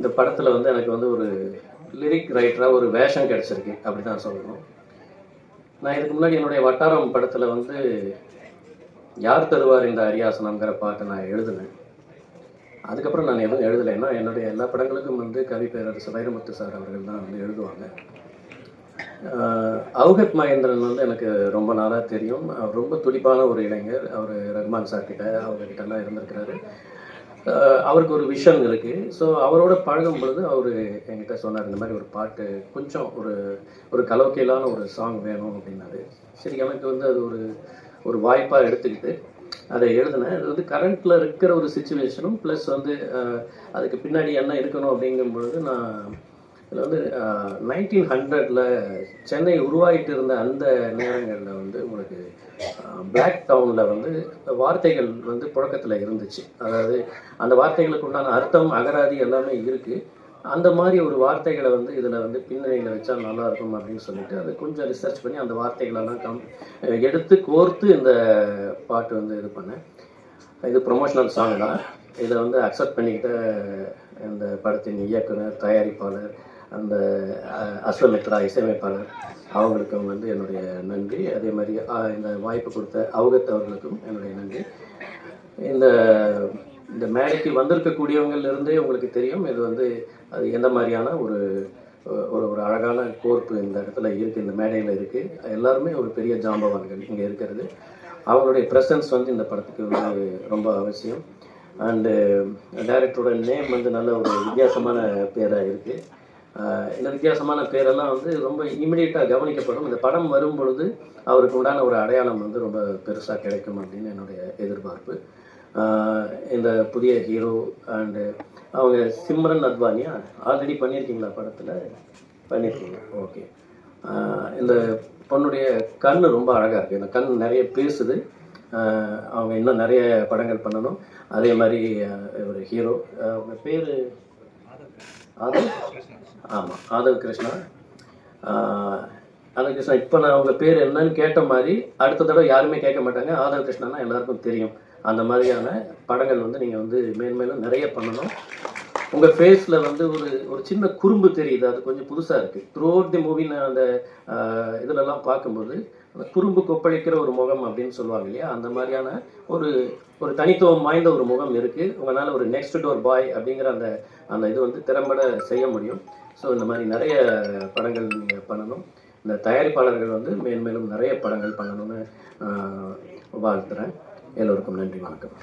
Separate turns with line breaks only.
இந்த படத்துல வந்து எனக்கு வந்து ஒரு லிரிக் ரைட்டரா ஒரு வேஷம் கிடைச்சிருக்கு அப்படிதான் சொல்லணும். நான் இதுக்கு முன்னாடி என்னுடைய வட்டாரம் படத்துல வந்து யார் தருவார் இந்த அரியாசனம்ங்கிற பாட்டை நான் எழுதினேன். அதுக்கப்புறம் நான் எதுவும் எழுதலை. ஏன்னா என்னுடைய எல்லா படங்களுக்கும் வந்து கவி பேரரசு வைரமுத்து சார் அவர்கள் தான் வந்து எழுதுவாங்க. அவுகத் மகேந்திரன் வந்து எனக்கு ரொம்ப நாளாக தெரியும். அவர் ரொம்ப துடிப்பான ஒரு இளைஞர். அவர் ரஹ்மான் சார் கிட்ட அவங்ககிட்டலாம் இருந்திருக்கிறாரு. அவருக்கு ஒரு விஷன் இருக்குது. ஸோ அவரோட பழகும் பொழுது அவர் என்கிட்ட சொன்னார், இந்த மாதிரி ஒரு பாட்டு கொஞ்சம் ஒரு ஒரு கலோக்கியலான ஒரு சாங் வேணும் அப்படின்னாரு. சரி, எனக்கு வந்து அது ஒரு ஒரு வாய்ப்பாக எடுத்துக்கிட்டு அதை எழுதினேன். அது வந்து கரண்ட்டில் இருக்கிற ஒரு சிச்சுவேஷனும் ப்ளஸ் வந்து அதுக்கு பின்னாடி என்ன இருக்கணும் அப்படிங்கும் பொழுது நான் இதில் வந்து 1900ல் சென்னை உருவாகிட்டு இருந்த அந்த நேரங்களில் வந்து உங்களுக்கு பிளாக் டவுனில் வந்து வார்த்தைகள் வந்து புழக்கத்தில் இருந்துச்சு. அதாவது அந்த வார்த்தைகளுக்கு உண்டான அர்த்தம் அகராதி எல்லாமே இருக்குது. அந்த மாதிரி ஒரு வார்த்தைகளை வந்து இதில் வந்து பின்னணியில் வச்சா நல்லாயிருக்கும் அப்படின்னு சொல்லிட்டு அதை கொஞ்சம் ரிசர்ச் பண்ணி அந்த வார்த்தைகளெல்லாம் எடுத்து கோர்த்து இந்த பாட்டு வந்து இது பண்ணேன். இது ப்ரொமோஷனல் சாங் தான். இதை வந்து அக்செப்ட் பண்ணிக்கிட்ட இந்த படத்தின் இயக்குனர், தயாரிப்பாளர், அந்த அஸ்வமித்ரா இசையமைப்பாளர் அவங்களுக்கும் வந்து என்னுடைய நன்றி. அதே மாதிரி இந்த வாய்ப்பு கொடுத்த அவுகத் அவர்களுக்கும் என்னுடைய நன்றி. இந்த இந்த மேடைக்கு வந்திருக்கக்கூடியவங்கள்லேருந்தே உங்களுக்கு தெரியும் இது வந்து அது எந்த மாதிரியான ஒரு ஒரு ஒரு அழகான கோர்ப்பு இந்த இடத்துல இருக்குது, இந்த மேடையில் இருக்குது. எல்லாருமே ஒரு பெரிய ஜாம்பவான்கள் இங்கே இருக்கிறது. அவங்களுடைய ப்ரெசன்ஸ் வந்து இந்த படத்துக்கு வந்து ரொம்ப அவசியம். அண்டு டைரக்டரோட நேம் வந்து நல்ல ஒரு வித்தியாசமான பேராக இருக்குது. இந்த வித்தியாசமான பேரெல்லாம் வந்து ரொம்ப இமிடியேட்டாக கவனிக்கப்படும். இந்த படம் வரும் பொழுது அவருக்கு உண்டான ஒரு அடையாளம் வந்து ரொம்ப பெருசாக கிடைக்கும் அப்படின்னு என்னுடைய எதிர்பார்ப்பு. இந்த புதிய ஹீரோ அண்டு அவங்க சிம்ரன் அத்வானியா ஆல்ரெடி பண்ணியிருக்கீங்களா படத்தில்? பண்ணியிருக்கீங்க, ஓகே. இந்த பொண்ணுடைய கண் ரொம்ப அழகாக இருக்குது. இந்த கண் நிறைய பேசுது. அவங்க இன்னும் நிறைய படங்கள் பண்ணணும். அதே மாதிரி ஒரு ஹீரோ, அவங்க பேர் ஆதவ், ஆமாம் ஆதவ் கிருஷ்ணா. ஆதவ் கிருஷ்ணா இப்போ நான் அவங்க பேர் என்னன்னு கேட்ட மாதிரி அடுத்த தடவை யாருமே கேட்க மாட்டாங்க. ஆதவ் கிருஷ்ணானா எல்லாருக்கும் தெரியும். அந்த மாதிரியான படங்கள் வந்து நீங்கள் வந்து மேன்மேலும் நிறைய பண்ணணும். உங்கள் ஃபேஸில் வந்து ஒரு ஒரு சின்ன குறும்பு தெரியுது, அது கொஞ்சம் புதுசாக இருக்குது. த்ரூ அவுட் தி மூவி நான் அந்த இதிலெல்லாம் பார்க்கும்போது அந்த குறும்பு கொப்பளிக்கிற ஒரு முகம் அப்படின்னு சொல்லுவாங்க இல்லையா, அந்த மாதிரியான ஒரு ஒரு தனித்துவம் வாய்ந்த ஒரு முகம் இருக்குது. உங்களால் ஒரு நெக்ஸ்ட் டோர் பாய் அப்படிங்கிற அந்த அந்த இது வந்து திறம்பட செய்ய முடியும். ஸோ இந்த மாதிரி நிறைய படங்கள் நீங்கள் பண்ணணும். இந்த தயாரிப்பாளர்கள் வந்து மேன்மேலும் நிறைய படங்கள் பண்ணணும்னு வாழ்த்துறேன். எல்லோருக்கும் நன்றி, வணக்கம்.